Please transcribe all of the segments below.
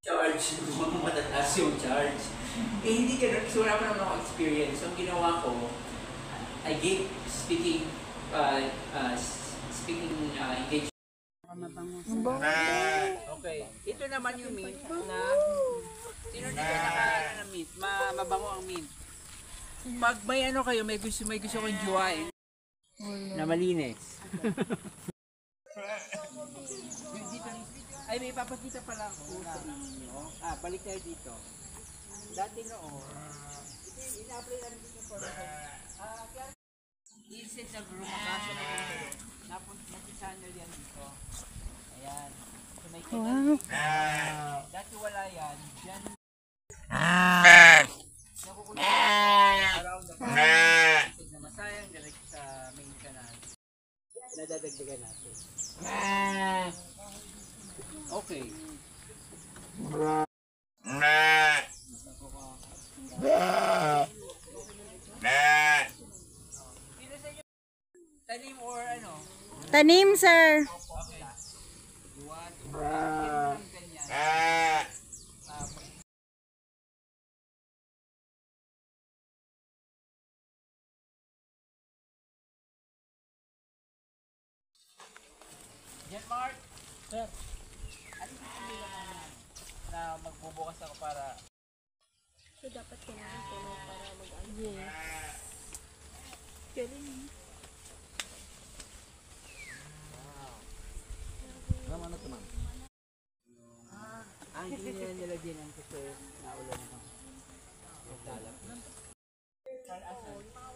charge, matataas yung charge. Eh hindi ganun, so wala pa naman ako experience. So ang ginawa ko, I gave speaking engagement. Okay, ito naman yung mint na sino dito nakaano ng mint, mabango ang mint. Pag may ano kayo, may gusto kong juwain na malinis. Ay, may papakita pala ako na inyo. Balik tayo dito. Dati noon, ina-apply na rin dito for isip na grumakasa na dito. Napisahan nyo yan dito. Ayan. So may kanal. Dati wala yan. Diyan. Nakukulit around the canal. Na masayang direct sa main canal. Nadadagdagan natin. Okay. Tanim or ano? Tanim, sir. Okay. Jan Mark. Sir. Ano gusto nila na magbubukas ako para... So, dapat kailangan puno para mag-ano. Yes. Galing. Ano ito, ma'am? Hindi nila nilagyan ng kasi naulan naman. Maglalap.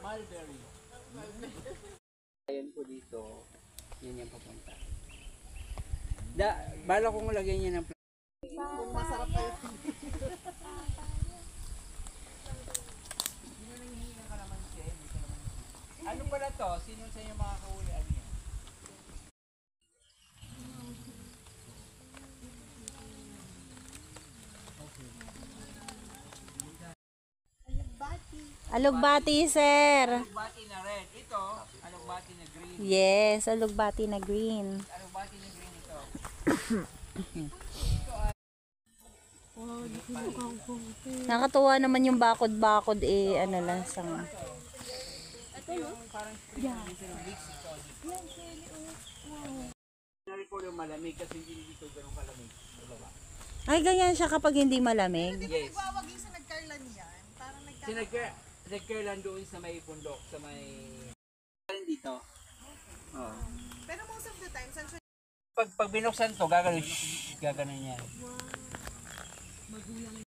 Mulberry. Ayan po dito. Yan yung papunta. Bala kong lagyan niya ng masarap pa yun. Ano pala to? Sino sa inyo makakahuli? Ano yun? Alugbati, sir. Alugbati na red. Ito, alugbati na green. Yes, alugbati na green. Alugbati na green ito. Nakatuwa naman yung bakod-bakod eh, ano lang sa... Ito yung parang spring ng mix ito. Nari-record yung malamig kasi hindi dito ganun kalamig. Ay, ganyan siya kapag hindi malamig. Yes. Wawagin sa nagkarlan yan. Parang Nagkarlan doon sa may bundok, sa may... dito. Oh. Pero most of the time, saan siya? Pag binuksan to, gaganon yan.